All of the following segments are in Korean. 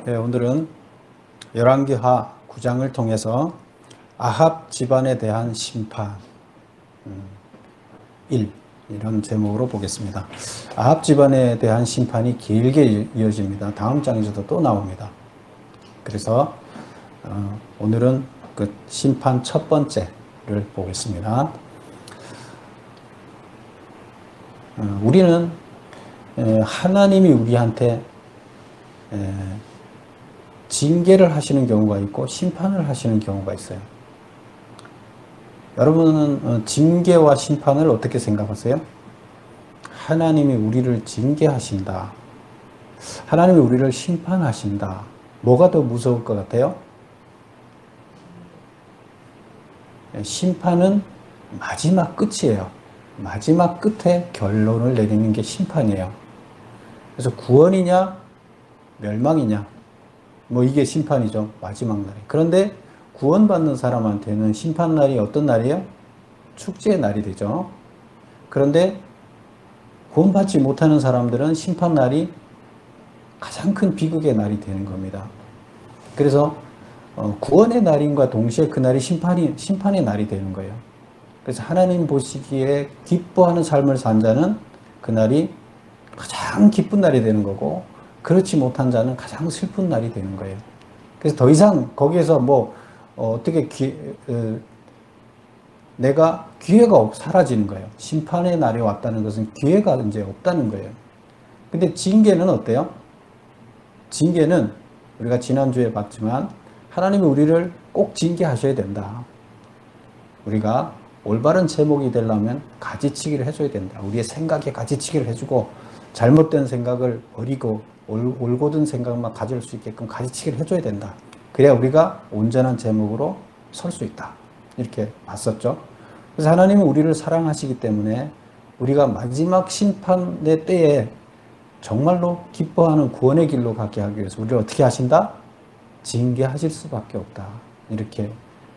네, 오늘은 열왕기하 9장을 통해서 아합 집안에 대한 심판 1 이런 제목으로 보겠습니다. 아합 집안에 대한 심판이 길게 이어집니다. 다음 장에서도 또 나옵니다. 그래서 오늘은 그 심판 첫 번째를 보겠습니다. 우리는 하나님이 우리한테 징계를 하시는 경우가 있고 심판을 하시는 경우가 있어요. 여러분은 징계와 심판을 어떻게 생각하세요? 하나님이 우리를 징계하신다. 하나님이 우리를 심판하신다. 뭐가 더 무서울 것 같아요? 심판은 마지막 끝이에요. 마지막 끝에 결론을 내리는 게 심판이에요. 그래서 구원이냐 멸망이냐 뭐 이게 심판이죠. 마지막 날에. 그런데 구원받는 사람한테는 심판날이 어떤 날이에요? 축제의 날이 되죠. 그런데 구원받지 못하는 사람들은 심판날이 가장 큰 비극의 날이 되는 겁니다. 그래서 구원의 날임과 동시에 그날이 심판의 날이 되는 거예요. 그래서 하나님 보시기에 기뻐하는 삶을 산 자는 그날이 가장 기쁜 날이 되는 거고, 그렇지 못한 자는 가장 슬픈 날이 되는 거예요. 그래서 더 이상 거기에서 어떻게 내가 기회가 사라지는 거예요. 심판의 날이 왔다는 것은 기회가 이제 없다는 거예요. 근데 징계는 어때요? 징계는 우리가 지난주에 봤지만 하나님이 우리를 꼭 징계하셔야 된다. 우리가 올바른 제목이 되려면 가지치기를 해줘야 된다. 우리의 생각에 가지치기를 해주고 잘못된 생각을 버리고 올곧은 생각만 가질 수 있게끔 가지치기를 해줘야 된다. 그래야 우리가 온전한 제목으로 설 수 있다. 이렇게 봤었죠. 그래서 하나님은 우리를 사랑하시기 때문에 우리가 마지막 심판의 때에 정말로 기뻐하는 구원의 길로 가게 하기 위해서 우리를 어떻게 하신다? 징계하실 수밖에 없다. 이렇게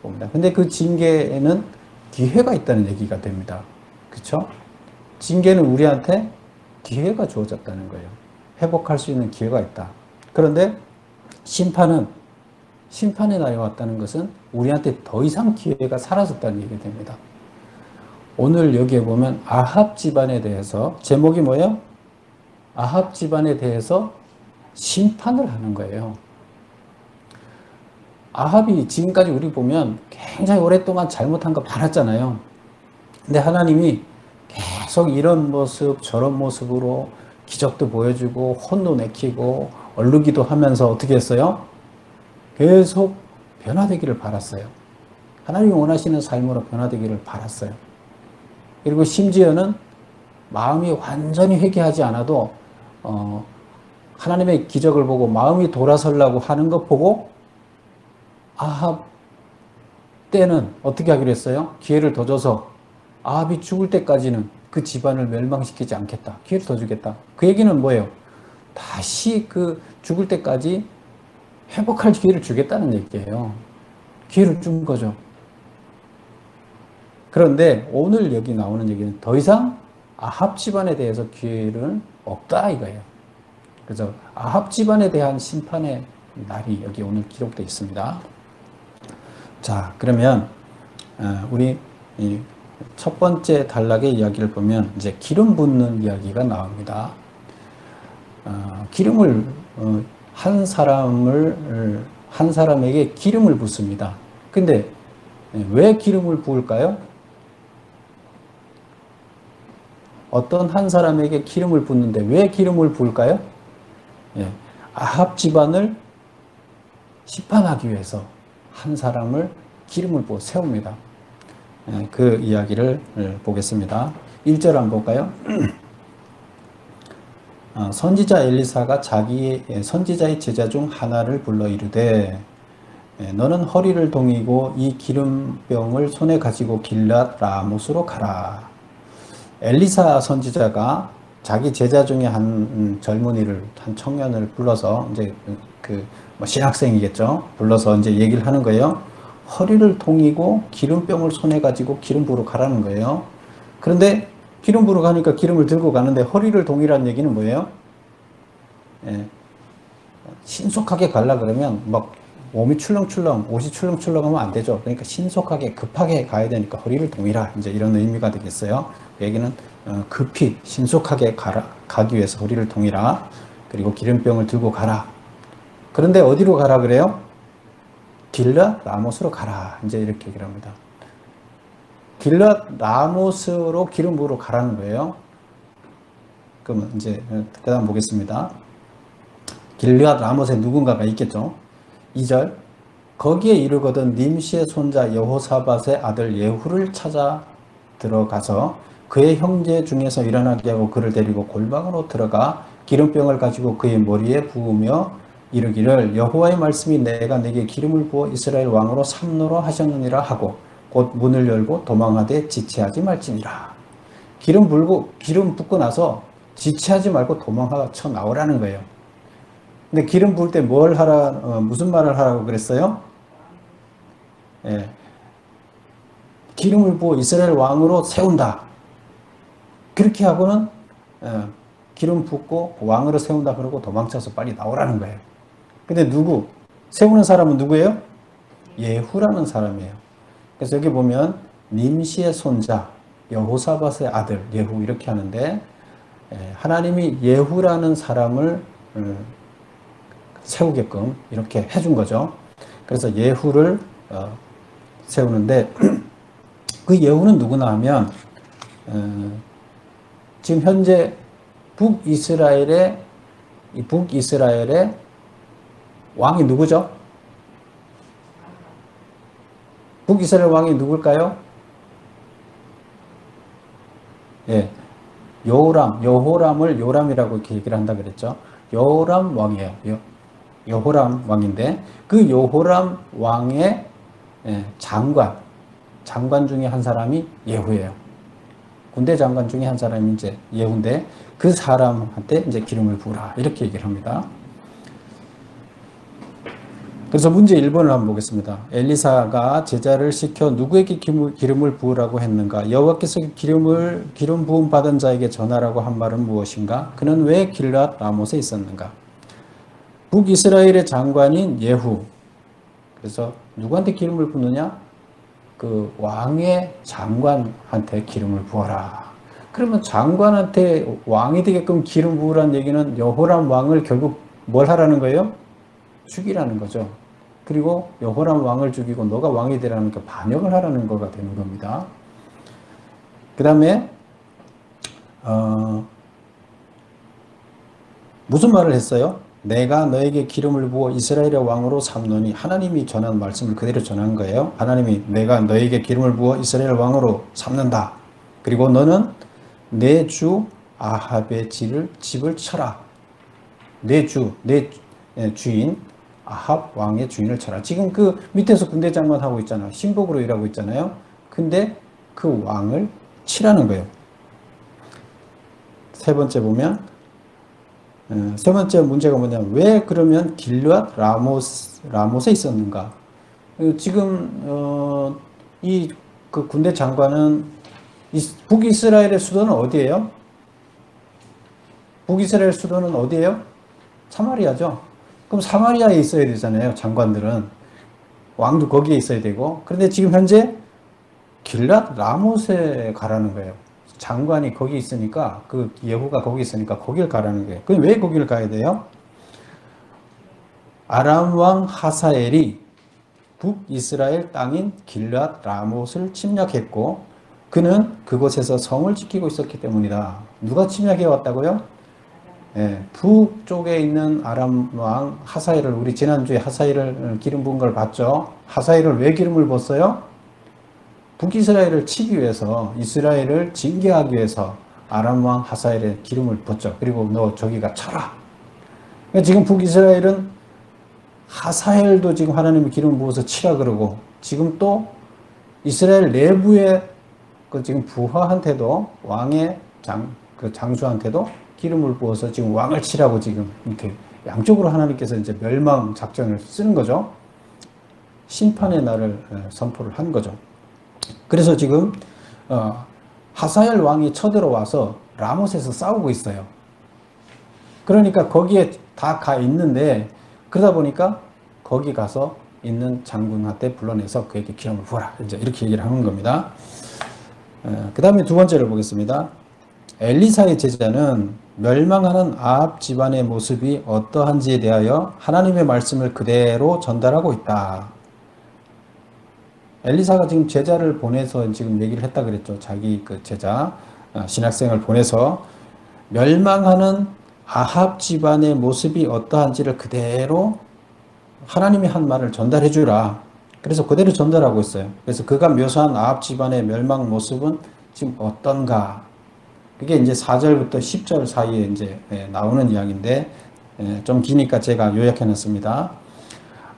봅니다. 근데 그 징계에는 기회가 있다는 얘기가 됩니다. 그렇죠? 징계는 우리한테 기회가 주어졌다는 거예요. 회복할 수 있는 기회가 있다. 그런데 심판의 날이 왔다는 것은 우리한테 더 이상 기회가 사라졌다는 얘기가 됩니다. 오늘 여기에 보면 아합 집안에 대해서 제목이 뭐예요? 아합 집안에 대해서 심판을 하는 거예요. 아합이 지금까지 우리 보면 굉장히 오랫동안 잘못한 거 많았잖아요. 근데 하나님이 계속 이런 모습 저런 모습으로 기적도 보여주고 혼도 내키고 얼르기도 하면서 어떻게 했어요? 계속 변화되기를 바랐어요. 하나님이 원하시는 삶으로 변화되기를 바랐어요. 그리고 심지어는 마음이 완전히 회개하지 않아도 하나님의 기적을 보고 마음이 돌아서려고 하는 것 보고 아합 때는 어떻게 하기로 했어요? 기회를 더 줘서 아합이 죽을 때까지는 그 집안을 멸망시키지 않겠다. 기회를 더 주겠다. 그 얘기는 뭐예요? 다시 그 죽을 때까지 회복할 기회를 주겠다는 얘기예요. 기회를 준 거죠. 그런데 오늘 여기 나오는 얘기는 더 이상 아합 집안에 대해서 기회는 없다 이거예요. 그래서 아합 집안에 대한 심판의 날이 여기 오늘 기록되어 있습니다. 자, 그러면 우리 첫 번째 단락의 이야기를 보면 이제 기름 붓는 이야기가 나옵니다. 기름을 한 사람에게 기름을 붓습니다. 근데 왜 기름을 부을까요? 어떤 한 사람에게 기름을 붓는데 왜 기름을 부을까요? 아합 집안을 심판하기 위해서 한 사람을 기름을 부어 세웁니다. 그 이야기를 보겠습니다. 1절 한번 볼까요? 선지자 엘리사가 선지자의 제자 중 하나를 불러 이르되 너는 허리를 동이고 이 기름병을 손에 가지고 길랏 라못으로 가라. 엘리사 선지자가 자기 제자 중에 한 젊은이를, 한 청년을 불러서 이제 신학생이겠죠. 불러서 이제 얘기를 하는 거예요. 허리를 동이고 기름병을 손에 가지고 기름 부으러 가라는 거예요. 그런데 기름 부으러 가니까 기름을 들고 가는데 허리를 동이라는 얘기는 뭐예요? 신속하게 가려 그러면 막 몸이 출렁출렁, 옷이 출렁출렁하면 안 되죠. 그러니까 신속하게 급하게 가야 되니까 허리를 동이라, 이제 이런 의미가 되겠어요. 여기는 급히 신속하게 가기 위해서 허리를 동이라. 그리고 기름병을 들고 가라. 그런데 어디로 가라 그래요? 길랏 라못으로 가라. 이제 이렇게 얘기를 합니다. 길랏 라못으로 기름 부으러 가라는 거예요. 그러면 이제 그 다음 보겠습니다. 길앗 라못에 누군가가 있겠죠. 2절, 거기에 이르거든 님시의 손자 여호사밧의 아들 예후를 찾아 들어가서 그의 형제 중에서 일어나게 하고 그를 데리고 골방으로 들어가 기름병을 가지고 그의 머리에 부으며 이르기를 여호와의 말씀이 내가 내게 기름을 부어 이스라엘 왕으로 삼노라 하셨느니라 하고 곧 문을 열고 도망하되 지체하지 말지니라. 기름 붓고 나서 지체하지 말고 도망쳐 나오라는 거예요. 근데 기름 부을 때 뭘 하라, 무슨 말을 하라고 그랬어요? 예. 기름을 부어 이스라엘 왕으로 세운다. 그렇게 하고는 기름 붓고 왕으로 세운다 그러고 도망쳐서 빨리 나오라는 거예요. 근데 세우는 사람은 누구예요? 예후라는 사람이에요. 그래서 여기 보면 님시의 손자 여호사밧의 아들 예후 이렇게 하는데, 하나님이 예후라는 사람을 세우게끔 이렇게 해준 거죠. 그래서 예후를 세우는데 그 예후는 누구나 하면 지금 현재 북이스라엘의 왕이 누구죠? 북이스라엘 왕이 누굴까요? 예, 여호람을 요람이라고 이렇게 얘기를 한다 그랬죠. 여호람 왕이에요. 여호람 왕인데 그 여호람 왕의 장관 중에 한 사람이 예후예요. 군대 장관 중에 한 사람이 이제 예후인데 그 사람한테 이제 기름을 부으라 이렇게 얘기를 합니다. 그래서 문제 1번을 한번 보겠습니다. 엘리사가 제자를 시켜 누구에게 기름을 부으라고 했는가? 여호와께서 기름 부음 받은 자에게 전하라고 한 말은 무엇인가? 그는 왜 길랏 라못에 있었는가? 북이스라엘의 장관인 예후. 그래서 누구한테 기름을 붓느냐? 그 왕의 장관한테 기름을 부어라. 그러면 장관한테 왕이 되게끔 기름 부으라는 얘기는 여호람 왕을 결국 뭘 하라는 거예요? 죽이라는 거죠. 그리고 여호람 왕을 죽이고 너가 왕이 되라는 그 반역을 하라는 거가 되는 겁니다. 그 다음에 무슨 말을 했어요? 내가 너에게 기름을 부어 이스라엘의 왕으로 삼노니, 하나님이 전한 말씀을 그대로 전한 거예요. 하나님이 내가 너에게 기름을 부어 이스라엘 왕으로 삼는다. 그리고 너는 내 주 아합의 집을 쳐라. 내 주인 아합 왕의 주인을 쳐라. 지금 그 밑에서 군대 장관 하고 있잖아요. 신복으로 일하고 있잖아요. 근데 그 왕을 치라는 거예요. 세 번째 보면 세 번째 문제가 뭐냐면 왜 그러면 길앗 라못에 있었는가? 지금 이 그 군대 장관은 북이스라엘의 수도는 어디예요? 북이스라엘 수도는 어디예요? 사마리아죠. 그럼 사마리아에 있어야 되잖아요. 장관들은. 왕도 거기에 있어야 되고. 그런데 지금 현재 길랏 라못에 가라는 거예요. 장관이 거기 있으니까, 그 예후가 거기 있으니까 거길 가라는 거예요. 그럼 왜 거기를 가야 돼요? 아람 왕 하사엘이 북이스라엘 땅인 길랏 라못을 침략했고 그는 그곳에서 성을 지키고 있었기 때문이다. 누가 침략해 왔다고요? 북쪽에 있는 아람 왕 하사엘을, 우리 지난주에 하사엘을 기름 부은 걸 봤죠? 하사엘을 왜 기름을 붓어요? 북이스라엘을 치기 위해서, 이스라엘을 징계하기 위해서 아람 왕 하사엘에 기름을 붓죠. 그리고 너 저기가 쳐라. 그러니까 지금 북이스라엘은 하사엘도 지금 하나님이 기름 부어서 치라 그러고, 지금 또 이스라엘 내부의 그 지금 부하한테도, 왕의 장수한테도 기름을 부어서 지금 왕을 치라고 지금 이렇게 양쪽으로 하나님께서 이제 멸망 작전을 쓰는 거죠. 심판의 날을 선포를 한 거죠. 그래서 지금 하사엘 왕이 쳐들어와서 라못에서 싸우고 있어요. 그러니까 거기에 다 가 있는데 그러다 보니까 거기 가서 있는 장군한테 불러내서 그에게 기름을 부어라. 이제 이렇게 얘기를 하는 겁니다. 그 다음에 두 번째를 보겠습니다. 엘리사의 제자는 멸망하는 아합 집안의 모습이 어떠한지에 대하여 하나님의 말씀을 그대로 전달하고 있다. 엘리사가 지금 제자를 보내서 지금 얘기를 했다 그랬죠. 자기 그 제자, 신학생을 보내서 멸망하는 아합 집안의 모습이 어떠한지를 그대로 하나님이 한 말을 전달해 주라. 그래서 그대로 전달하고 있어요. 그래서 그가 묘사한 아합 집안의 멸망 모습은 지금 어떤가? 그게 이제 4절부터 10절 사이에 이제 나오는 이야기인데 좀 기니까 제가 요약해 놨습니다.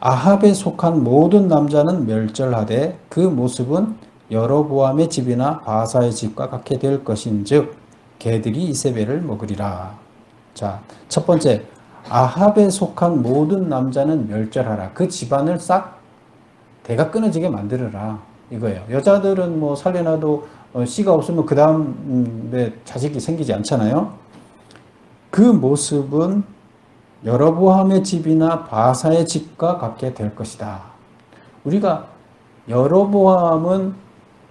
아합에 속한 모든 남자는 멸절하되 그 모습은 여로보암의 집이나 바사의 집과 같게 될 것인즉 개들이 이세벨을 먹으리라. 자, 첫 번째, 아합에 속한 모든 남자는 멸절하라. 그 집안을 싹 대가 끊어지게 만들어라. 이거예요. 여자들은 뭐 살려놔도 씨가 없으면 그 다음에 자식이 생기지 않잖아요. 그 모습은 여로보암의 집이나 바사의 집과 같게 될 것이다. 우리가 여로보암은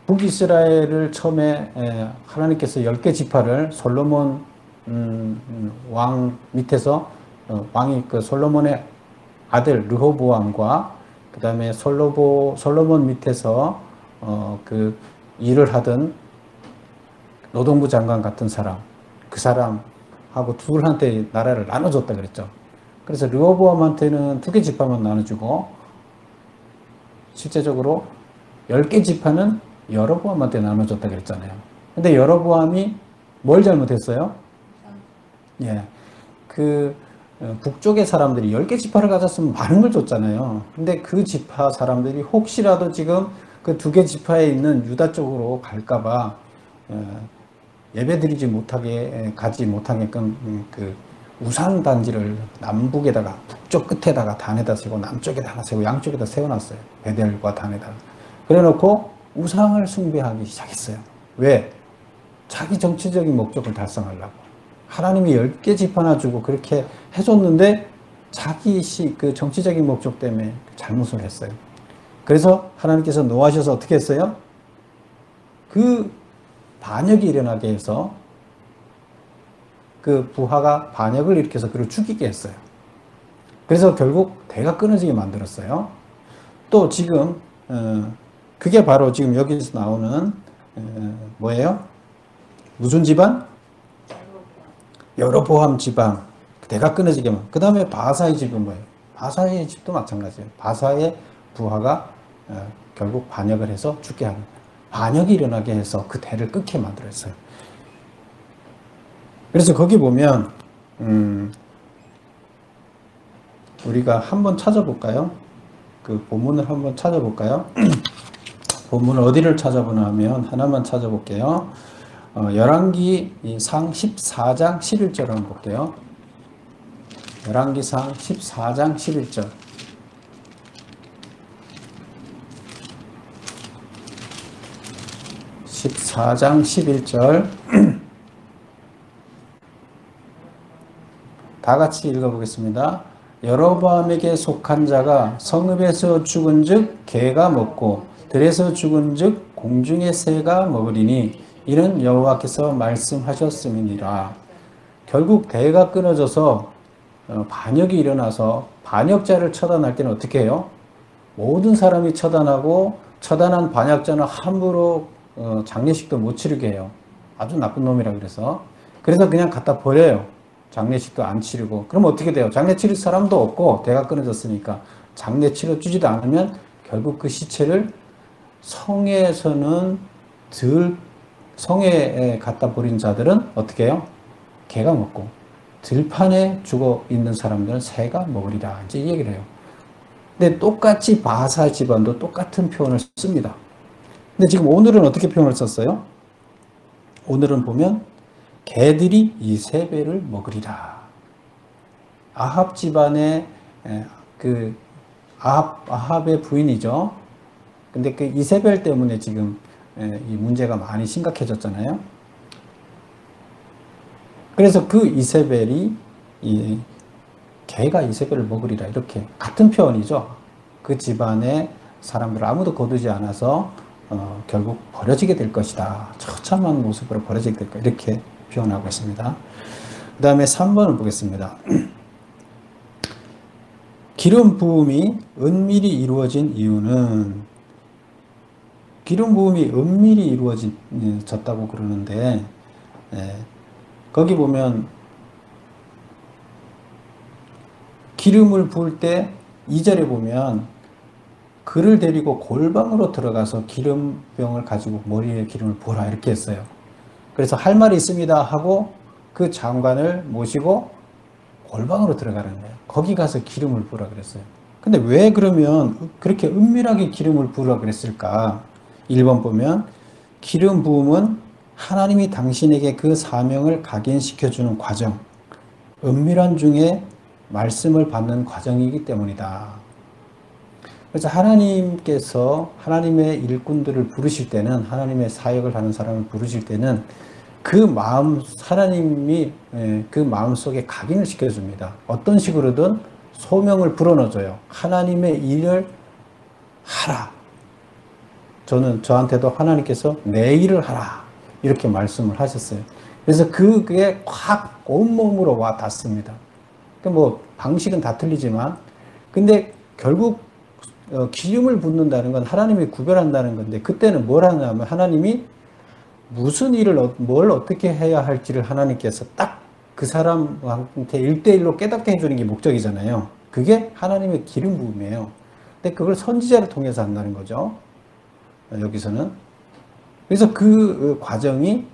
북이스라엘을 처음에 하나님께서 10개 지파를 솔로몬 왕 밑에서 왕이 그 솔로몬의 아들 르호보암과 그 다음에 솔로몬 밑에서 그 일을 하던 노동부 장관 같은 사람, 그 사람하고 둘한테 나라를 나눠줬다 그랬죠. 그래서 르호보암한테는 2개 지파만 나눠주고 실제적으로 10개 지파는 여로보암한테 나눠줬다 그랬잖아요. 근데 여로보암이 뭘 잘못했어요? 예, 그 북쪽의 사람들이 10개 지파를 가졌으면 많은 걸 줬잖아요. 근데 그 지파 사람들이 혹시라도 지금 그 2개 지파에 있는 유다 쪽으로 갈까봐 예배드리지 못하게 가지 못하게끔 그 우상 단지를 남북에다가 북쪽 끝에다가 단에다 세고 남쪽에다 하나 세고 양쪽에다 세워놨어요. 베델과 단에다가. 그래놓고 우상을 숭배하기 시작했어요. 왜? 자기 정치적인 목적을 달성하려고. 하나님이 10개 지파나 주고 그렇게 해줬는데 자기 그 정치적인 목적 때문에 잘못을 했어요. 그래서 하나님께서 노하셔서 어떻게 했어요? 그 반역이 일어나게 해서 그 부하가 반역을 일으켜서 그를 죽이게 했어요. 그래서 결국 대가 끊어지게 만들었어요. 또 지금 그게 바로 지금 여기서 나오는 뭐예요? 무슨 집안? 여로보암 집안. 대가 끊어지게만. 그 다음에 바사의 집은 뭐예요? 바사의 집도 마찬가지예요. 바사의 부하가 결국 반역을 해서 죽게 하는 거예요. 반역이 일어나게 해서 그 대를 끊게 만들었어요. 그래서 거기 보면 우리가 한번 찾아볼까요? 그 본문을 한번 찾아볼까요? 본문을 어디를 찾아보나 하면 하나만 찾아볼게요. 열왕기상 14장 11절 한번 볼게요. 열왕기상 14장 11절. (14장 11절) 다 같이 읽어보겠습니다. 여로보암에게 속한 자가 성읍에서 죽은즉 개가 먹고 들에서 죽은즉 공중의 새가 먹으리니 이는 여호와께서 말씀하셨음이니라. 결국 대가 끊어져서 반역이 일어나서 반역자를 처단할 때는 어떻게 해요? 모든 사람이 처단하고 처단한 반역자는 함부로 장례식도 못 치르게 해요. 아주 나쁜 놈이라 그래서 그냥 갖다 버려요. 장례식도 안 치르고. 그럼 어떻게 돼요? 장례 치를 사람도 없고 대가 끊어졌으니까 장례 치러주지도 않으면 결국 그 시체를 성에서는 성에 갖다 버린 자들은 어떻게 해요? 개가 먹고 들판에 죽어 있는 사람들은 새가 먹으리라. 이제 이 얘기를 해요. 근데 똑같이 바사 집안도 똑같은 표현을 씁니다. 근데 지금 오늘은 어떻게 표현을 썼어요? 오늘은 보면 개들이 이세벨을 먹으리라. 아합 집안의 그 아합의 부인이죠. 근데 그 이세벨 때문에 지금 이 문제가 많이 심각해졌잖아요. 그래서 그 이세벨이 개가 이세벨을 먹으리라. 이렇게 같은 표현이죠. 그 집안의 사람들 아무도 거두지 않아서 결국 버려지게 될 것이다. 처참한 모습으로 버려지게 될 것이다. 이렇게 표현하고 있습니다. 그 다음에 3번을 보겠습니다. 기름 부음이 은밀히 이루어진 이유는, 기름 부음이 은밀히 이루어졌다고 그러는데, 거기 보면 기름을 부을 때 2절에 보면 그를 데리고 골방으로 들어가서 기름병을 가지고 머리에 기름을 부어라 이렇게 했어요. 그래서 할 말이 있습니다 하고 그 장관을 모시고 골방으로 들어가는 거예요. 거기 가서 기름을 부으라 그랬어요. 근데 왜 그러면 그렇게 은밀하게 기름을 부으라 그랬을까? 1번 보면 기름 부음은 하나님이 당신에게 그 사명을 각인시켜주는 과정, 은밀한 중에 말씀을 받는 과정이기 때문이다. 그래서 하나님께서 하나님의 일꾼들을 부르실 때는, 하나님의 사역을 하는 사람을 부르실 때는 그 마음, 하나님이 그 마음 속에 각인을 시켜줍니다. 어떤 식으로든 소명을 불어넣어줘요. 하나님의 일을 하라. 저한테도 하나님께서 내 일을 하라. 이렇게 말씀을 하셨어요. 그래서 그게 확 온몸으로 와 닿습니다. 뭐 방식은 다 틀리지만, 근데 결국 기름을 붓는다는 건 하나님이 구별한다는 건데, 그때는 뭘 하냐면 하나님이 무슨 일을 뭘 어떻게 해야 할지를 하나님께서 딱 그 사람한테 1대1로 깨닫게 해주는 게 목적이잖아요. 그게 하나님의 기름 부음이에요. 근데 그걸 선지자를 통해서 한다는 거죠. 여기서는. 그래서 그 과정이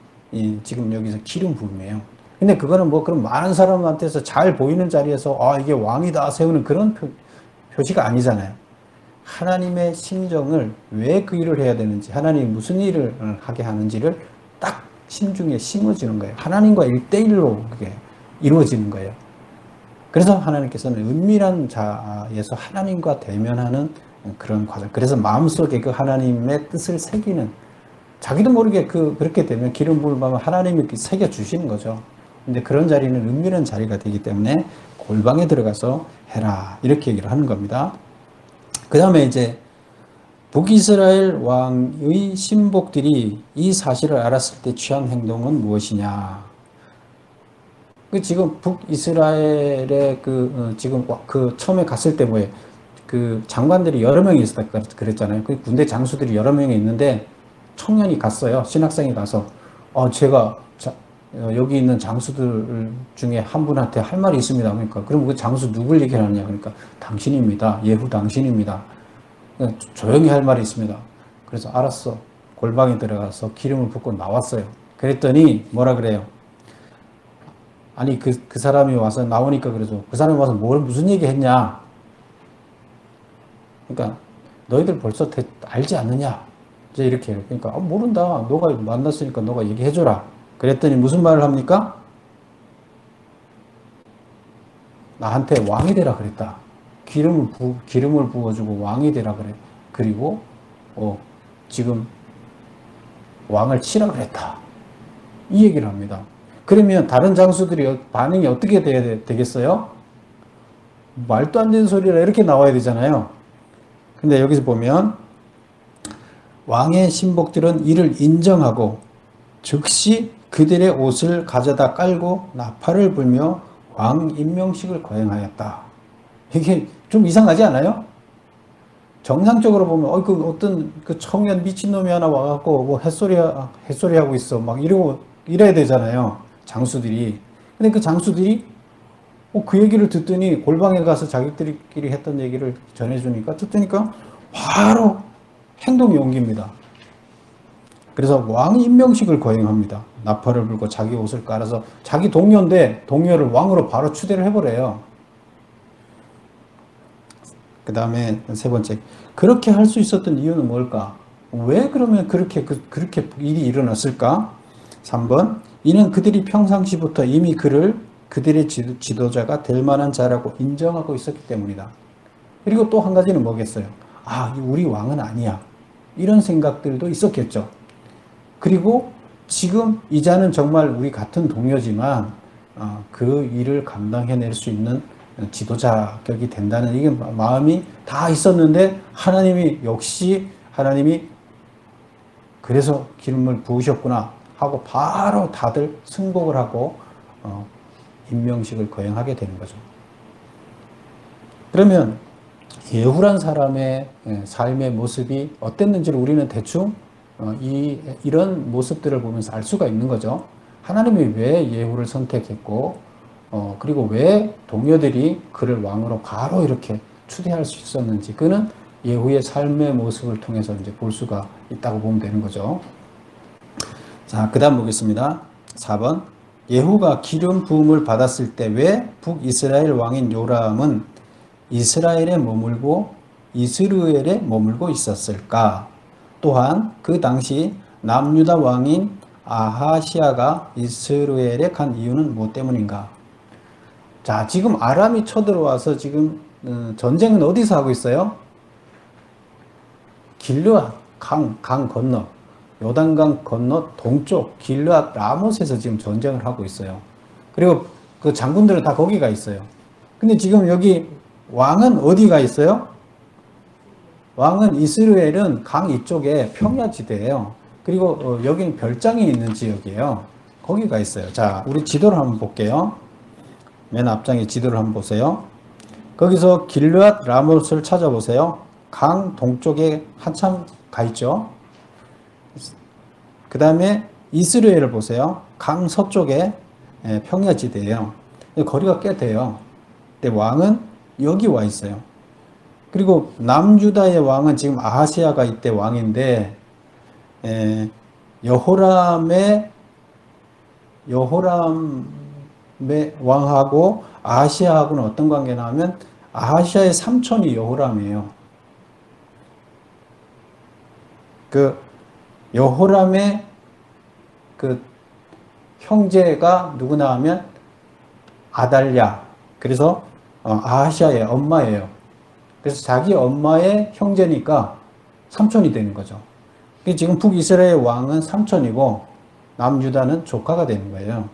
지금 여기서 기름 부음이에요. 근데 그거는 뭐 그런 많은 사람한테서 잘 보이는 자리에서 이게 왕이다 세우는 그런 표시가 아니잖아요. 하나님의 심정을, 왜 그 일을 해야 되는지, 하나님이 무슨 일을 하게 하는지를 딱 심중에 심어지는 거예요. 하나님과 1대1로 그게 이루어지는 거예요. 그래서 하나님께서는 은밀한 자에서 하나님과 대면하는 그런 과정. 그래서 마음속에 그 하나님의 뜻을 새기는, 자기도 모르게 그렇게 되면 기름 부음을 받으면 하나님이 새겨 주시는 거죠. 근데 그런 자리는 은밀한 자리가 되기 때문에 골방에 들어가서 해라. 이렇게 얘기를 하는 겁니다. 그 다음에 이제 북이스라엘 왕의 신복들이 이 사실을 알았을 때 취한 행동은 무엇이냐. 지금 북이스라엘에 지금 처음에 갔을 때 뭐예요? 그 장관들이 여러 명이 있었다 그랬잖아요. 그 군대 장수들이 여러 명이 있는데 청년이 갔어요. 신학생이 가서 제가 여기 있는 장수들 중에 한 분한테 할 말이 있습니다. 그러니까 그럼 그 장수 누굴 얘기하느냐? 그러니까 당신입니다. 예후 당신입니다. 조용히 할 말이 있습니다. 그래서 알았어. 골방에 들어가서 기름을 붓고 나왔어요. 그랬더니 뭐라 그래요? 아니 그 사람이 와서 나오니까 그러죠. 그 사람이 와서 무슨 얘기 했냐? 그러니까 너희들 벌써 알지 않느냐? 이제 이렇게 해요. 그러니까 모른다. 너가 만났으니까 너가 얘기해줘라. 그랬더니 무슨 말을 합니까? 나한테 왕이 되라 그랬다. 기름을 부어주고 왕이 되라 그래. 그리고 지금 왕을 치라 그랬다. 이 얘기를 합니다. 그러면 다른 장수들이 반응이 어떻게 되겠어요? 말도 안 되는 소리라 이렇게 나와야 되잖아요. 근데 여기서 보면 왕의 신복들은 이를 인정하고 즉시 그들의 옷을 가져다 깔고 나팔을 불며 왕 임명식을 거행하였다. 이게 좀 이상하지 않아요? 정상적으로 보면 어떤 그 청년 미친놈이 하나 와갖고 뭐 햇소리 하고 있어 막 이래야 되잖아요. 장수들이. 근데 그 장수들이 그 얘기를 듣더니 골방에 가서 자기들끼리 했던 얘기를 전해주니까 듣으니까 바로 행동이 옮깁니다. 그래서 왕 임명식을 거행합니다. 나팔을 불고 자기 옷을 깔아서, 자기 동료인데 동료를 왕으로 바로 추대를 해버려요. 그 다음에 세 번째, 그렇게 할 수 있었던 이유는 뭘까? 왜 그러면 그렇게 일이 일어났을까? 3번, 이는 그들이 평상시부터 이미 그들의 지도자가 될 만한 자라고 인정하고 있었기 때문이다. 그리고 또 한 가지는 뭐겠어요? 우리 왕은 아니야. 이런 생각들도 있었겠죠. 그리고 지금 이 자는 정말 우리 같은 동료지만 그 일을 감당해낼 수 있는 지도자격이 된다는 이게 마음이 다 있었는데 하나님이 그래서 기름을 부으셨구나 하고 바로 다들 승복을 하고 임명식을 거행하게 되는 거죠. 그러면 예후란 사람의 삶의 모습이 어땠는지를 우리는 대충 이런 모습들을 보면서 알 수가 있는 거죠. 하나님이 왜 예후를 선택했고 그리고 왜 동료들이 그를 왕으로 바로 이렇게 추대할 수 있었는지 그는 예후의 삶의 모습을 통해서 이제 볼 수가 있다고 보면 되는 거죠. 자, 그 다음 보겠습니다. 4번. 예후가 기름 부음을 받았을 때 왜 북이스라엘 왕인 요람은 이스라엘에 머물고 이스르엘에 머물고 있었을까? 또한 그 당시 남유다 왕인 아하시아가 이스라엘에 간 이유는 무엇 때문인가? 자, 지금 아람이 쳐들어와서 지금 전쟁은 어디서 하고 있어요? 길르앗 강 건너, 요단강 건너 동쪽 길르앗 라못에서 지금 전쟁을 하고 있어요. 그리고 그 장군들은 다 거기가 있어요. 근데 지금 여기 왕은 어디가 있어요? 왕은 이스라엘은 강 이쪽에 평야지대예요. 그리고 여기는 별장이 있는 지역이에요. 거기가 있어요. 자, 우리 지도를 한번 볼게요. 맨 앞장에 지도를 한번 보세요. 거기서 길르앗 라못을 찾아보세요. 강 동쪽에 한참 가 있죠. 그 다음에 이스라엘을 보세요. 강 서쪽에 평야지대예요. 거리가 꽤 돼요. 근데 왕은 여기 와 있어요. 그리고 남유다의 왕은 지금 아하시아가 이때 왕인데 여호람의 왕하고 아하시아하고는 어떤 관계나 하면 아하시아의 삼촌이 여호람이에요. 그 여호람의 그 형제가 누구나 하면 아달랴. 그래서 아하시아의 엄마예요. 그래서 자기 엄마의 형제니까 삼촌이 되는 거죠. 지금 북이스라엘 왕은 삼촌이고 남유다는 조카가 되는 거예요.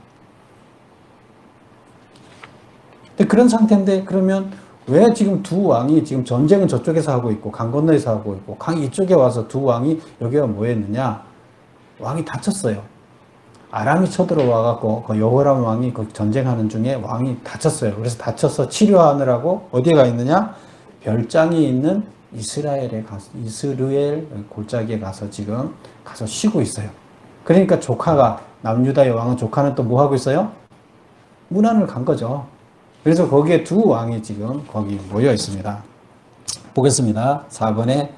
그런 상태인데 그러면 왜 지금 두 왕이 지금 전쟁은 저쪽에서 하고 있고 강 건너에서 하고 있고 강 이쪽에 와서 두 왕이 여기가 뭐였느냐? 왕이 다쳤어요. 아람이 쳐들어와 갖고 그 여호람 왕이 그 전쟁하는 중에 왕이 다쳤어요. 그래서 다쳐서 치료하느라고 어디에 가 있느냐? 별장이 있는 이스라엘 골짜기에 가서 지금 가서 쉬고 있어요. 그러니까 조카가 남유다의 왕은 조카는 또 뭐 하고 있어요? 문안을 간 거죠. 그래서 거기에 두 왕이 지금 거기 모여 있습니다. 보겠습니다. 4번에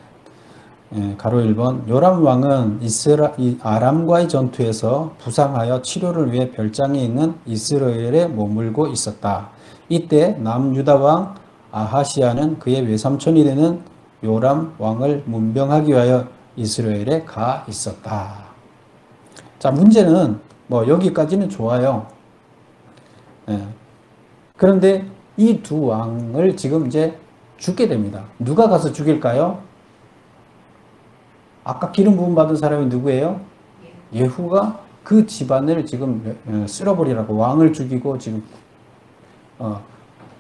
가로 1번. 요람 왕은 아람과의 전투에서 부상하여 치료를 위해 별장에 있는 이스라엘에 머물고 있었다. 이때 남유다 왕 아하시아는 그의 외삼촌이 되는 요람 왕을 문병하기 위하여 이스라엘에 가 있었다. 자, 문제는 뭐 여기까지는 좋아요. 그런데 이 두 왕을 지금 이제 죽게 됩니다. 누가 가서 죽일까요? 아까 기름 부음 받은 사람이 누구예요? 예후가 그 집안을 지금 쓸어버리라고 왕을 죽이고 지금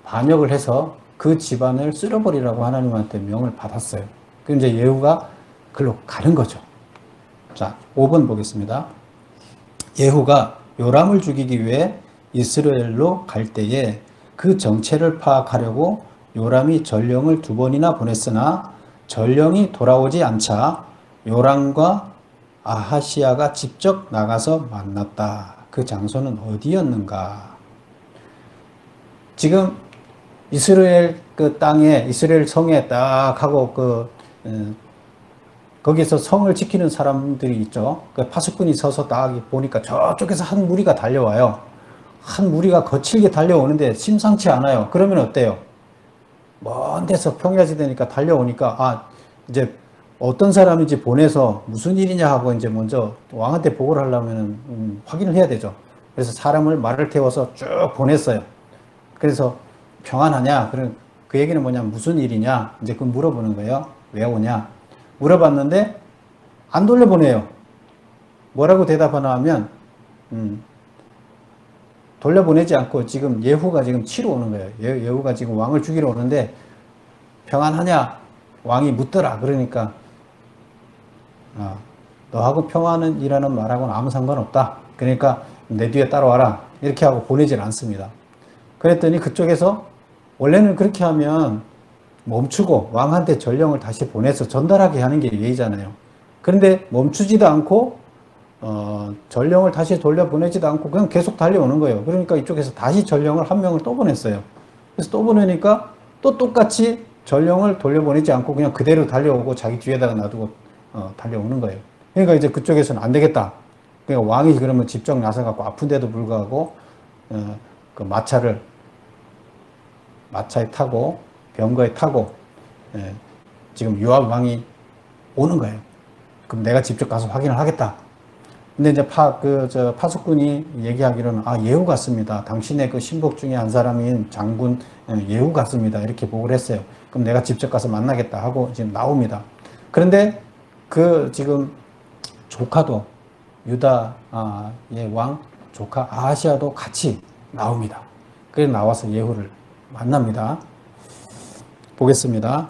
반역을 해서 그 집안을 쓸어버리라고 하나님한테 명을 받았어요. 그럼 이제 예후가 글로 가는 거죠. 자, 5번 보겠습니다. 예후가 요람을 죽이기 위해 이스라엘로 갈 때에 그 정체를 파악하려고 요람이 전령을 2번이나 보냈으나 전령이 돌아오지 않자 요람과 아하시아가 직접 나가서 만났다. 그 장소는 어디였는가? 지금 이스라엘 그 땅에 이스라엘 성에 딱 하고 거기서 성을 지키는 사람들이 있죠. 그 파수꾼이 서서 딱 보니까 저쪽에서 한 무리가 달려와요. 한 무리가 거칠게 달려오는데 심상치 않아요. 그러면 어때요? 먼 데서 평야지대니까 달려오니까 이제 어떤 사람인지 보내서 무슨 일이냐 하고 이제 먼저 왕한테 보고를 하려면 확인을 해야 되죠. 그래서 사람을 말을 태워서 쭉 보냈어요. 그래서 평안하냐? 그럼 그 얘기는 뭐냐? 무슨 일이냐? 이제 그 물어보는 거예요. 왜 오냐? 물어봤는데 안 돌려보내요. 뭐라고 대답하나 하면 돌려보내지 않고 지금 예후가 지금 치러 오는 거예요. 예후가 지금 왕을 죽이러 오는데 평안하냐? 왕이 묻더라. 그러니까 너하고 평안이라는 말하고는 아무 상관없다. 그러니까 내 뒤에 따라와라. 이렇게 하고 보내질 않습니다. 그랬더니 그쪽에서 원래는 그렇게 하면 멈추고 왕한테 전령을 다시 보내서 전달하게 하는 게 예의잖아요. 그런데 멈추지도 않고 전령을 다시 돌려보내지도 않고 그냥 계속 달려오는 거예요. 그러니까 이쪽에서 다시 전령을 한 명을 또 보냈어요. 그래서 또 보내니까 또 똑같이 전령을 돌려보내지 않고 그냥 그대로 달려오고 자기 뒤에다가 놔두고 달려오는 거예요. 그러니까 이제 그쪽에서는 안 되겠다. 그러니까 왕이 그러면 직접 나서갖고 아픈데도 불구하고 그 마차에 타고 병거에 타고 지금 요압 왕이 오는 거예요. 그럼 내가 직접 가서 확인을 하겠다. 근데 이제 파수꾼이 얘기하기로는 예후 같습니다. 당신의 그 신복 중에 한 사람인 장군 예후 같습니다. 이렇게 보고를 했어요. 그럼 내가 직접 가서 만나겠다 하고 지금 나옵니다. 그런데 그 지금 조카도 유다의 왕 조카 아하시아도 같이 나옵니다. 그래서 나와서 예후를 만납니다. 보겠습니다.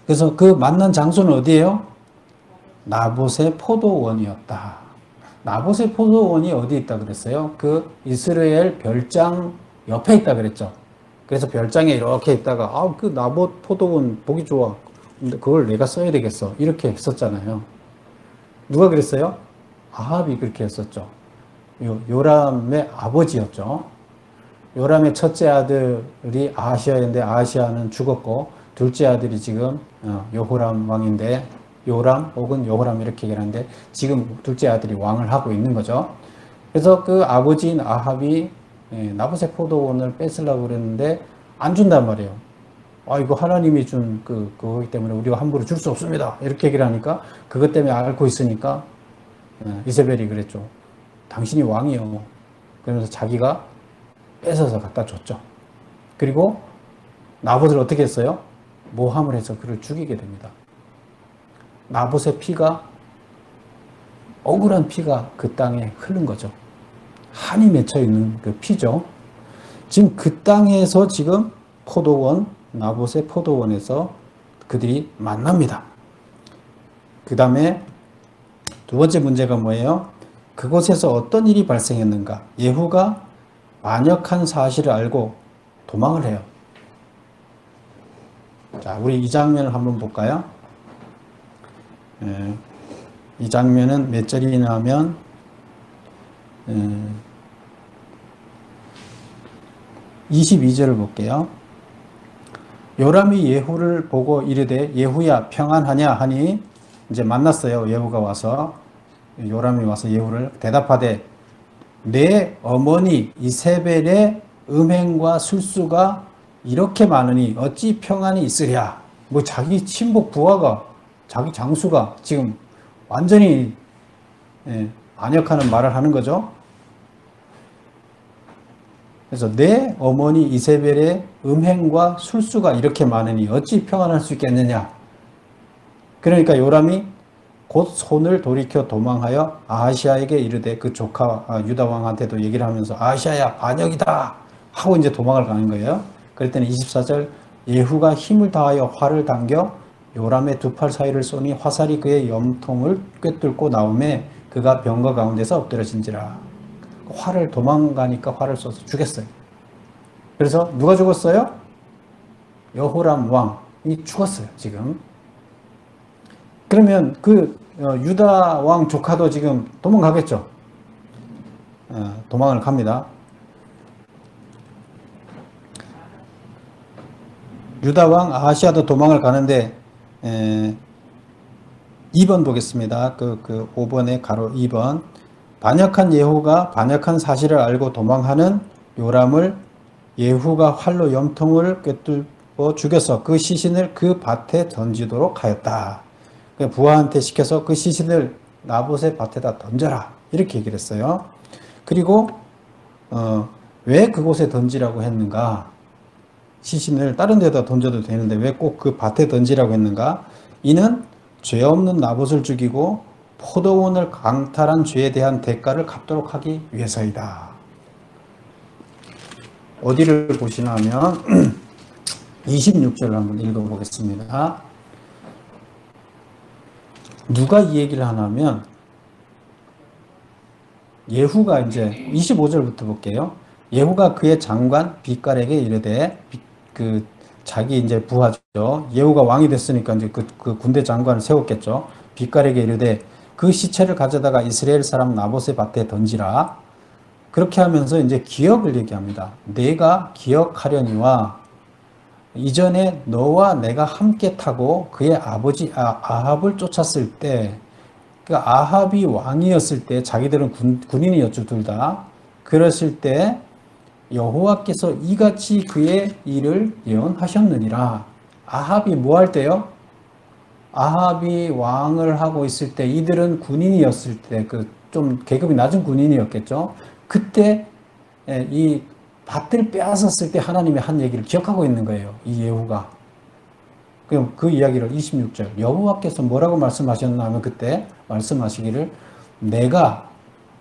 그래서 그 만난 장소는 어디예요? 나봇의 포도원이었다. 나봇의 포도원이 어디 있다 그랬어요? 그 이스라엘 별장 옆에 있다 그랬죠. 그래서 별장에 이렇게 있다가 그 나봇 포도원 보기 좋아. 근데 그걸 내가 써야 되겠어. 이렇게 했었잖아요. 누가 그랬어요? 아합이 그렇게 했었죠. 요람의 아버지였죠. 요람의 첫째 아들이 아하시아인데 아하시아는 죽었고 둘째 아들이 지금 여호람 왕인데 요람 혹은 여호람 이렇게 얘기하는데 지금 둘째 아들이 왕을 하고 있는 거죠. 그래서 그 아버지인 아합이 나봇의 포도원을 뺏으려고 그랬는데 안 준단 말이에요. 이거 하나님이 준 그거기 때문에 우리가 함부로 줄 수 없습니다. 이렇게 얘기를 하니까 그것 때문에 앓고 있으니까 이세벨이 그랬죠. 당신이 왕이요. 그러면서 자기가 뺏어서 갖다 줬죠. 그리고 나봇을 어떻게 했어요? 모함을 해서 그를 죽이게 됩니다. 나봇의 피가 억울한 피가 그 땅에 흐른 거죠. 한이 맺혀 있는 그 피죠. 지금 그 땅에서 지금 포도원 나봇의 포도원에서 그들이 만납니다. 그 다음에 두 번째 문제가 뭐예요? 그곳에서 어떤 일이 발생했는가? 예후가 반역한 사실을 알고 도망을 해요. 자, 우리 이 장면을 한번 볼까요? 이 장면은 몇 절이나 하면 22절을 볼게요. 요람이 예후를 보고 이르되 예후야 평안하냐 하니 이제 만났어요. 예후가 와서 요람이 와서 예후를 대답하되 내 어머니 이세벨의 음행과 술수가 이렇게 많으니 어찌 평안이 있으랴. 뭐 자기 친복 부하가 자기 장수가 지금 완전히 반역하는 말을 하는 거죠. 그래서 내 어머니 이세벨의 음행과 술수가 이렇게 많으니 어찌 평안할 수 있겠느냐. 그러니까 요람이 곧 손을 돌이켜 도망하여 아하시아에게 이르되 그 조카 유다 왕한테도 얘기를 하면서 아하시아야 반역이다 하고 이제 도망을 가는 거예요. 그랬더니 24절 예후가 힘을 다하여 활을 당겨 요람의 두 팔 사이를 쏘니 화살이 그의 염통을 꿰뚫고 나오매 그가 병거 가운데서 엎드러진지라. 활을 도망가니까 활을 쏘서 죽였어요. 그래서 누가 죽었어요? 여호람 왕이 죽었어요. 지금. 그러면 그 유다 왕 조카도 지금 도망가겠죠. 도망을 갑니다. 유다 왕 아하시아도 도망을 가는데 2번 보겠습니다. 그 5번에 가로 2번. 반역한 예후가 반역한 사실을 알고 도망하는 요람을 예후가 활로 염통을 꿰뚫고 죽여서 그 시신을 그 밭에 던지도록 하였다. 부하한테 시켜서 그 시신을 나봇의 밭에다 던져라. 이렇게 얘기를 했어요. 그리고 왜 그곳에 던지라고 했는가? 시신을 다른 데다 던져도 되는데 왜 꼭 그 밭에 던지라고 했는가? 이는 죄 없는 나봇을 죽이고 포도원을 강탈한 죄에 대한 대가를 갚도록 하기 위해서이다. 어디를 보시냐면 26절을 한번 읽어보겠습니다. 누가 이 얘기를 하냐면 예후가 이제 25절부터 볼게요. 예후가 그의 장관 빛깔에게 이르되 그 자기 이제 부하죠. 예후가 왕이 됐으니까 이제 그 군대 장관을 세웠겠죠. 빛깔에게 이르되 그 시체를 가져다가 이스라엘 사람 나봇의 밭에 던지라. 그렇게 하면서 이제 기억을 얘기합니다. 내가 기억하려니와 이전에 너와 내가 함께 타고 그의 아버지 아합을 쫓았을 때, 그 아합이 왕이었을 때 자기들은 군인이었죠, 둘 다. 그랬을 때 여호와께서 이같이 그의 일을 예언하셨느니라. 아합이 뭐 할 때요? 아합이 왕을 하고 있을 때, 이들은 군인이었을 때, 그 좀 계급이 낮은 군인이었겠죠. 그때 이 밭을 빼앗았을 때 하나님의 한 얘기를 기억하고 있는 거예요, 이 예후가. 그럼 그 이야기를 26절 여호와께서 뭐라고 말씀하셨나 하면 그때 말씀하시기를 내가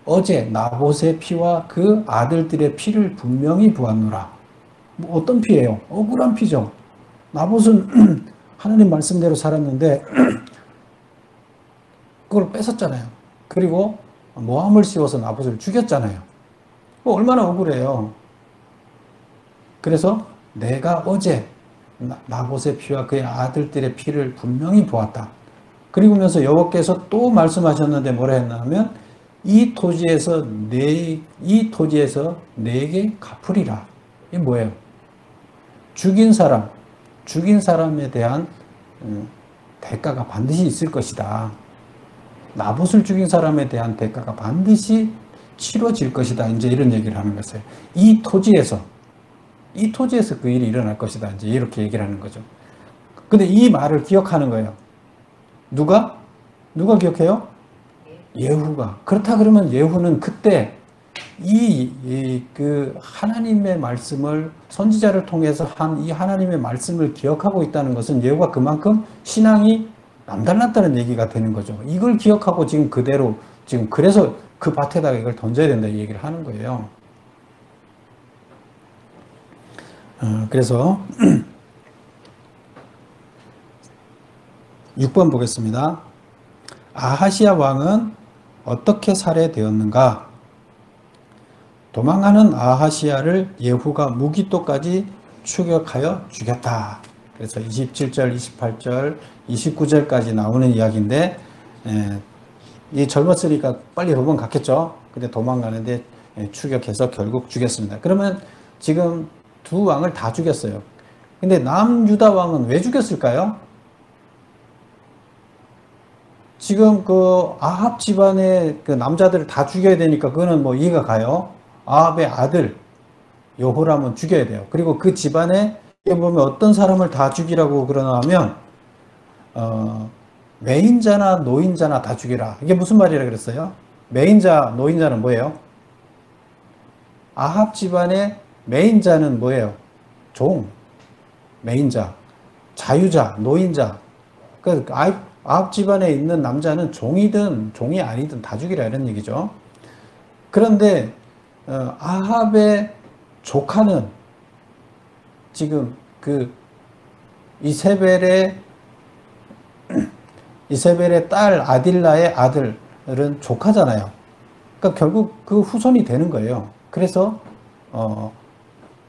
어제 나봇의 피와 그 아들들의 피를 분명히 보았노라. 뭐 어떤 피예요? 억울한 피죠. 나봇은 하나님 말씀대로 살았는데 그걸 뺏었잖아요. 그리고 모함을 씌워서 나봇을 죽였잖아요. 얼마나 억울해요. 그래서 내가 어제 나봇의 피와 그의 아들들의 피를 분명히 보았다. 그리고면서 여호와께서 또 말씀하셨는데 뭐라 했나 하면 이 토지에서 내게 갚으리라. 이게 뭐예요? 죽인 사람에 대한 대가가 반드시 있을 것이다. 나봇을 죽인 사람에 대한 대가가 반드시 치러질 것이다. 이제 이런 얘기를 하는 것이에요. 이 토지에서 그 일이 일어날 것이다. 이제 이렇게 얘기를 하는 거죠. 근데 이 말을 기억하는 거예요. 누가 기억해요? 예후가. 그렇다 그러면 예후는 그때 그 하나님의 말씀을 선지자를 통해서 한 이 하나님의 말씀을 기억하고 있다는 것은 예후가 그만큼 신앙이 남달랐다는 얘기가 되는 거죠. 이걸 기억하고 지금 그대로 지금 그래서 그 밭에다가 이걸 던져야 된다 이 얘기를 하는 거예요. 그래서 6번 보겠습니다. 아하시야 왕은 어떻게 살해되었는가? 도망하는 아하시야를 예후가 무기토까지 추격하여 죽였다. 그래서 27절, 28절, 29절까지 나오는 이야기인데 이 젊었으니까 빨리 도망갔겠죠. 근데 도망가는데 추격해서 결국 죽였습니다. 그러면 지금 두 왕을 다 죽였어요. 근데 남유다 왕은 왜 죽였을까요? 지금 그 아합 집안의 그 남자들을 다 죽여야 되니까 그거는 뭐 이해가 가요. 아합의 아들 여호람은 죽여야 돼요. 그리고 그 집안에 보면 어떤 사람을 다 죽이라고 그러나 하면 매인자나 노인자나 다 죽이라. 이게 무슨 말이라 그랬어요? 매인자, 노인자는 뭐예요? 아합 집안의 매인자는 뭐예요? 종, 매인자, 자유자, 노인자. 그 아합 집안에 있는 남자는 종이든 종이 아니든 다 죽이라 이런 얘기죠. 그런데 아합의 조카는 지금 그 이세벨의 딸 아딜라의 아들은 조카잖아요. 그러니까 결국 그 후손이 되는 거예요. 그래서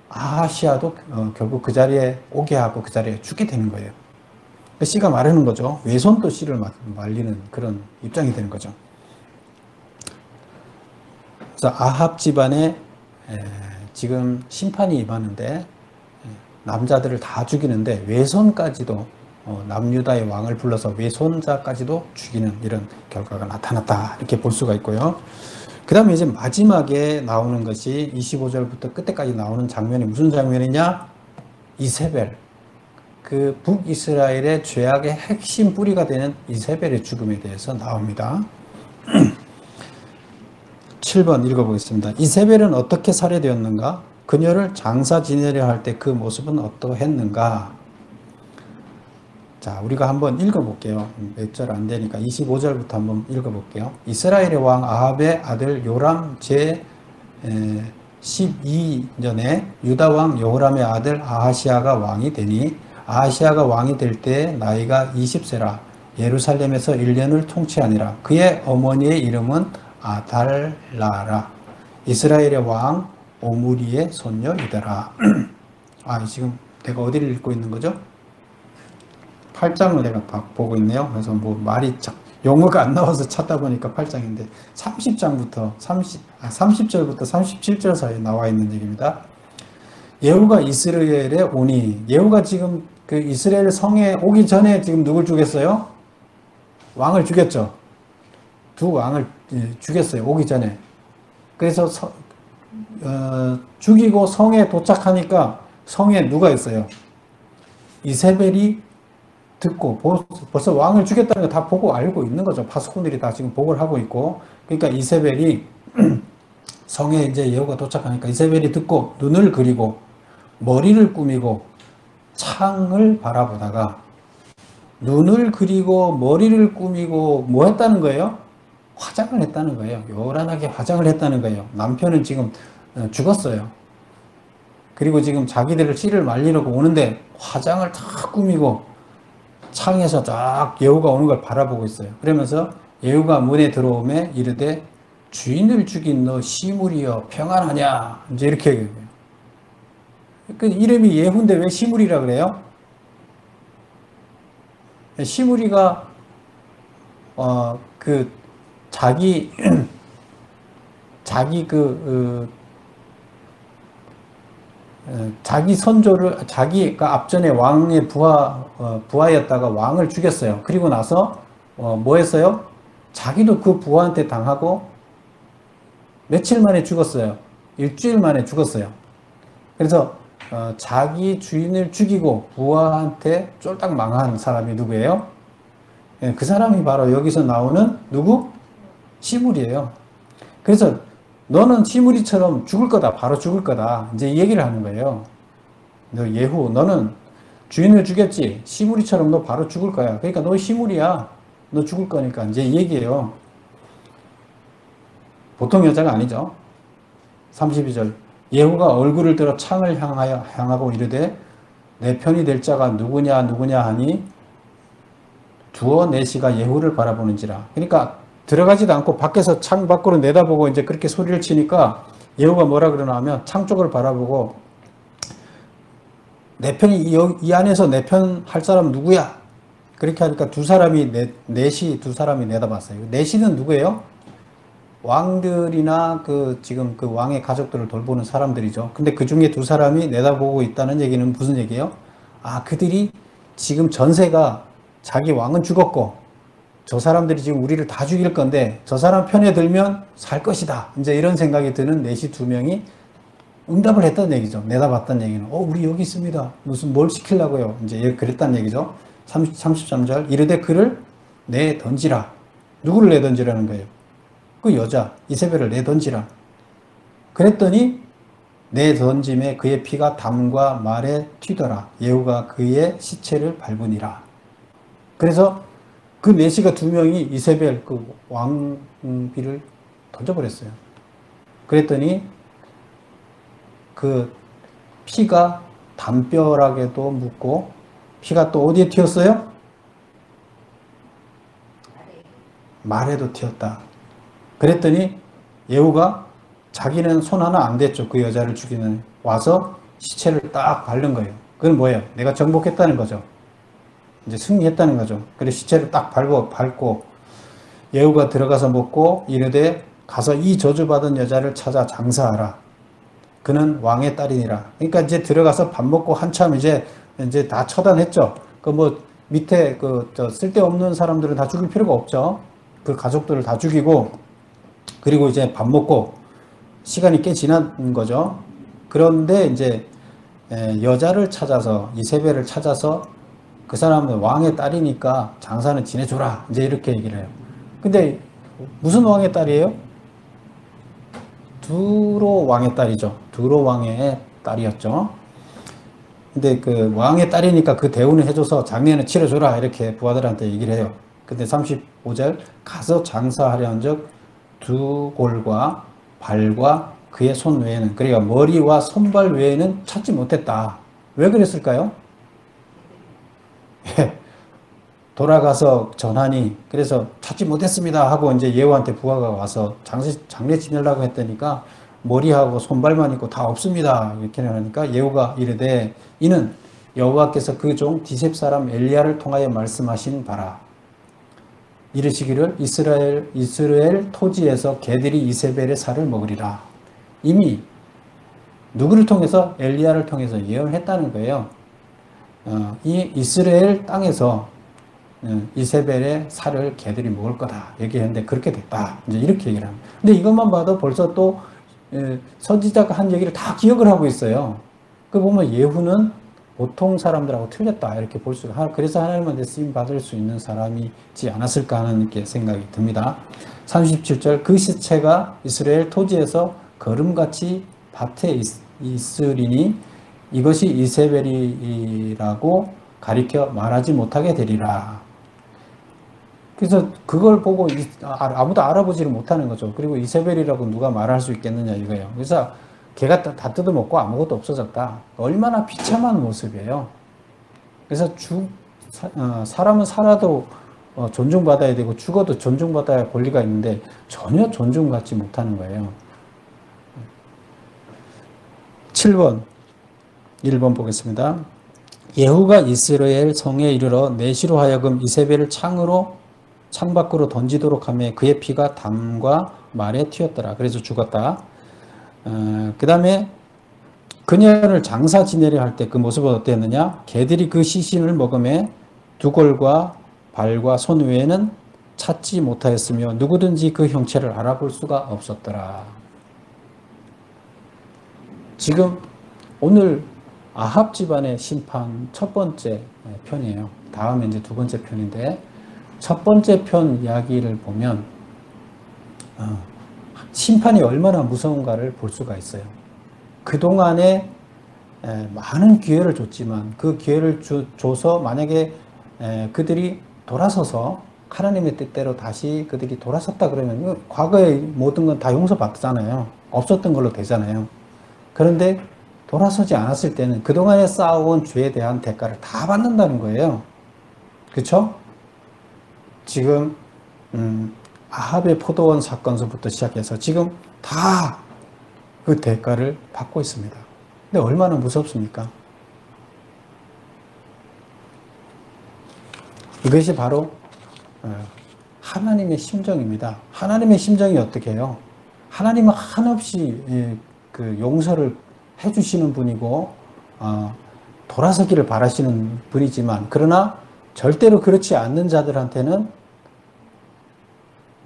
아하시아도 결국 그 자리에 오게 하고 그 자리에 죽게 되는 거예요. 씨가 마르는 거죠. 외손도 씨를 말리는 그런 입장이 되는 거죠. 그래서 아합 집안에 지금 심판이 임하는데 남자들을 다 죽이는데 외손까지도 남유다의 왕을 불러서 외손자까지도 죽이는 이런 결과가 나타났다 이렇게 볼 수가 있고요. 그 다음에 이제 마지막에 나오는 것이 25절부터 끝에까지 나오는 장면이 무슨 장면이냐? 이세벨, 그 북이스라엘의 죄악의 핵심 뿌리가 되는 이세벨의 죽음에 대해서 나옵니다. 7번 읽어보겠습니다. 이세벨은 어떻게 살해되었는가? 그녀를 장사 지내려 할 때 그 모습은 어떠했는가? 자, 우리가 한번 읽어볼게요. 몇 절 안 되니까 25절부터 한번 읽어볼게요. 이스라엘의 왕 아합의 아들 요람 제 12년에 유다 왕 여호람의 아들 아하시아가 왕이 되니 아하시아가 왕이 될 때 나이가 20세라 예루살렘에서 1년을 통치하니라. 그의 어머니의 이름은 아달라라. 이스라엘의 왕 오므리의 손녀이더라. 지금 내가 어디를 읽고 있는 거죠? 8장을 내가 보고 있네요. 그래서 뭐 말이 용어가 안 나와서 찾다 보니까 8장인데 30절부터 37절 사이에 나와 있는 얘기입니다. 예후가 이스라엘에 오니, 예후가 지금 그 이스라엘 성에 오기 전에 지금 누굴 죽였어요? 왕을 죽였죠. 두 왕을 죽였어요. 오기 전에. 그래서 죽이고 성에 도착하니까 성에 누가 있어요? 이세벨이 듣고 벌써 왕을 죽였다는 거 다 보고 알고 있는 거죠. 파수꾼들이 다 지금 보고를 하고 있고. 그러니까 이세벨이 성에 이제 예후가 도착하니까 이세벨이 듣고 눈을 그리고 머리를 꾸미고 창을 바라보다가 눈을 그리고 머리를 꾸미고 뭐 했다는 거예요? 화장을 했다는 거예요. 요란하게 화장을 했다는 거예요. 남편은 지금 죽었어요. 그리고 지금 자기들을 씨를 말리려고 오는데 화장을 다 꾸미고 창에서 쫙 예후가 오는 걸 바라보고 있어요. 그러면서 예후가 문에 들어오매 이르되 주인을 죽인 너 시므리여 평안하냐? 이제 이렇게 얘기해요. 그 이름이 예후인데 왜 시므리라 그래요? 시므리가 자기 선조를 자기가 앞전에 왕의 부하였다가 왕을 죽였어요. 그리고 나서 뭐 했어요? 자기도 그 부하한테 당하고 며칠 만에 죽었어요. 일주일 만에 죽었어요. 그래서 자기 주인을 죽이고 부하한테 쫄딱 망한 사람이 누구예요? 그 사람이 바로 여기서 나오는 누구? 시므리예요. 그래서 너는 시므리처럼 죽을 거다. 바로 죽을 거다. 이제 이 얘기를 하는 거예요. 너 예후, 너는 주인을 죽였지? 시므리처럼 너 바로 죽을 거야. 그러니까 너 시므리야. 너 죽을 거니까. 이제 이 얘기예요. 보통 여자가 아니죠. 32절. 예후가 얼굴을 들어 창을 향하고 이르되 내 편이 될 자가 누구냐 하니 두어 내시가 예후를 바라보는지라. 그러니까 들어가지도 않고 밖에서 창 밖으로 내다보고 이제 그렇게 소리를 치니까 예후가 뭐라 그러나 하면 창 쪽을 바라보고 내 편이 이 안에서 내 편 할 사람 누구야? 그렇게 하니까 넷이 두 사람이 내다봤어요. 넷이는 누구예요? 왕들이나 지금 그 왕의 가족들을 돌보는 사람들이죠. 근데 그 중에 두 사람이 내다보고 있다는 얘기는 무슨 얘기예요? 그들이 지금 전세가 자기 왕은 죽었고 저 사람들이 지금 우리를 다 죽일 건데 저 사람 편에 들면 살 것이다. 이제 이런 생각이 드는 넷이 두 명이 응답을 했다는 얘기죠. 내다봤다는 얘기는 우리 여기 있습니다. 무슨 뭘 시키려고요. 이제 그랬다는 얘기죠. 33절 이르되 그를 내던지라. 누구를 내던지라는 거예요? 그 여자 이세벨을 내던지라. 그랬더니 내던짐에 그의 피가 담과 말에 튀더라. 예후가 그의 시체를 밟으니라. 그래서 그 내시가 두 명이 이세벨 그 왕비를 던져버렸어요. 그랬더니 그 피가 담벼락에도 묻고 피가 또 어디에 튀었어요? 말에도 튀었다. 그랬더니 예후가 자기는 손 하나 안 댔죠. 그 여자를 죽이는 와서 시체를 딱 밟는 거예요. 그건 뭐예요? 내가 정복했다는 거죠. 이제 승리했다는 거죠. 그래서 시체를 딱 밟고 예후가 들어가서 먹고 이르되 가서 이 저주받은 여자를 찾아 장사하라. 그는 왕의 딸이니라. 그러니까 이제 들어가서 밥 먹고 한참 이제 다 처단했죠. 밑에 쓸데없는 사람들은 다 죽일 필요가 없죠. 그 가족들을 다 죽이고 그리고 이제 밥 먹고 시간이 꽤 지난 거죠. 그런데 이제 여자를 찾아서 이세벨을 찾아서 그 사람은 왕의 딸이니까 장사는 지내줘라. 이제 이렇게 얘기를 해요. 근데 무슨 왕의 딸이에요? 두로 왕의 딸이죠. 두로 왕의 딸이었죠. 근데 그 왕의 딸이니까 그 대우는 해줘서 장례는 치러줘라. 이렇게 부하들한테 얘기를 해요. 근데 35절 가서 장사하려 한적 두 골과 발과 그의 손 외에는, 그러니까 머리와 손발 외에는 찾지 못했다. 왜 그랬을까요? 예, 돌아가서 전하니 그래서 찾지 못했습니다 하고 이제 예후한테 부하가 와서 장례 지내려고 했다니까 머리하고 손발만 있고 다 없습니다 이렇게 하니까 예후가 이르되 이는 여호와께서 그 종 디셉 사람 엘리야를 통하여 말씀하신 바라. 이르시기를 이스라엘 토지에서 개들이 이세벨의 살을 먹으리라. 이미 누구를 통해서? 엘리야를 통해서 예언했다는 거예요. 이 이스라엘 땅에서 이세벨의 살을 개들이 먹을 거다 얘기했는데 그렇게 됐다. 이제 이렇게 얘기를 합니다. 근데 이것만 봐도 벌써 또 선지자가 한 얘기를 다 기억을 하고 있어요. 그 보면 예후는 보통 사람들하고 틀렸다 이렇게 볼 수가. 그래서 하나님한테 쓰임 받을 수 있는 사람이지 않았을까 하는 이렇게 생각이 듭니다. 37절 그 시체가 이스라엘 토지에서 거름같이 밭에 있으리니 이것이 이세벨이라고 가리켜 말하지 못하게 되리라. 그래서 그걸 보고 아무도 알아보지를 못하는 거죠. 그리고 이세벨이라고 누가 말할 수 있겠느냐 이거예요. 그래서 걔가 다 뜯어먹고 아무것도 없어졌다. 얼마나 비참한 모습이에요. 그래서 사람은 살아도 존중받아야 되고 죽어도 존중받아야 권리가 있는데 전혀 존중받지 못하는 거예요. 7번 1번 보겠습니다. 예후가 이스라엘 성에 이르러 내시로 하여금 이세벨을 창 밖으로 던지도록 하며 그의 피가 담과 말에 튀었더라. 그래서 죽었다. 그 다음에 그녀를 장사 지내려 할 때 그 모습은 어땠느냐? 개들이 그 시신을 먹음에 두골과 발과 손 외에는 찾지 못하였으며 누구든지 그 형체를 알아볼 수가 없었더라. 지금 오늘 아합 집안의 심판 첫 번째 편이에요. 다음에 이제 두 번째 편인데 첫 번째 편 이야기를 보면 심판이 얼마나 무서운가를 볼 수가 있어요. 그동안에 많은 기회를 줬지만 그 기회를 줘서 만약에 그들이 돌아서서 하나님의 뜻대로 다시 그들이 돌아섰다 그러면 과거의 모든 건 다 용서받잖아요. 없었던 걸로 되잖아요. 그런데 돌아서지 않았을 때는 그동안에 쌓아온 죄에 대한 대가를 다 받는다는 거예요. 그렇죠? 지금 아합의 포도원 사건서부터 시작해서 지금 다 그 대가를 받고 있습니다. 근데 얼마나 무섭습니까? 이것이 바로 하나님의 심정입니다. 하나님의 심정이 어떻게 해요? 하나님은 한없이 그 용서를 해주시는 분이고 돌아서기를 바라시는 분이지만 그러나 절대로 그렇지 않는 자들한테는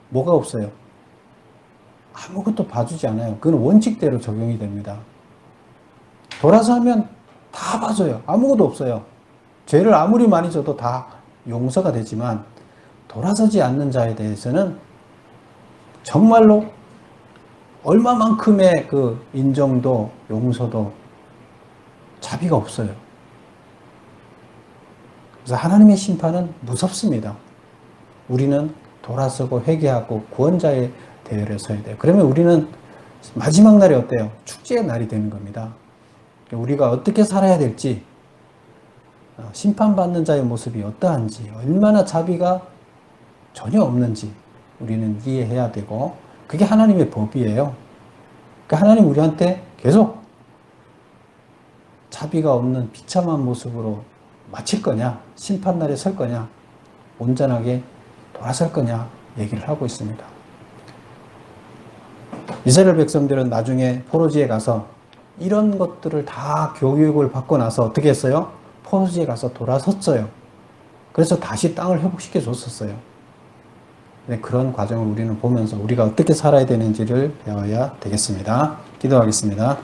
뭐가 없어요? 아무것도 봐주지 않아요. 그건 원칙대로 적용이 됩니다. 돌아서 하면 다 봐줘요. 아무것도 없어요. 죄를 아무리 많이 져도 다 용서가 되지만 돌아서지 않는 자에 대해서는 정말로 얼마만큼의 그 인정도 용서도 자비가 없어요. 그래서 하나님의 심판은 무섭습니다. 우리는 돌아서고 회개하고 구원자의 대열에 서야 돼요. 그러면 우리는 마지막 날이 어때요? 축제의 날이 되는 겁니다. 우리가 어떻게 살아야 될지, 심판받는 자의 모습이 어떠한지, 얼마나 자비가 전혀 없는지 우리는 이해해야 되고, 그게 하나님의 법이에요. 그러니까 하나님 우리한테 계속 자비가 없는 비참한 모습으로 마칠 거냐, 심판날에 설 거냐, 온전하게 돌아설 거냐 얘기를 하고 있습니다. 이스라엘 백성들은 나중에 포로지에 가서 이런 것들을 다 교육을 받고 나서 어떻게 했어요? 포로지에 가서 돌아섰어요. 그래서 다시 땅을 회복시켜 줬었어요. 그런 과정을 우리는 보면서 우리가 어떻게 살아야 되는지를 배워야 되겠습니다. 기도하겠습니다.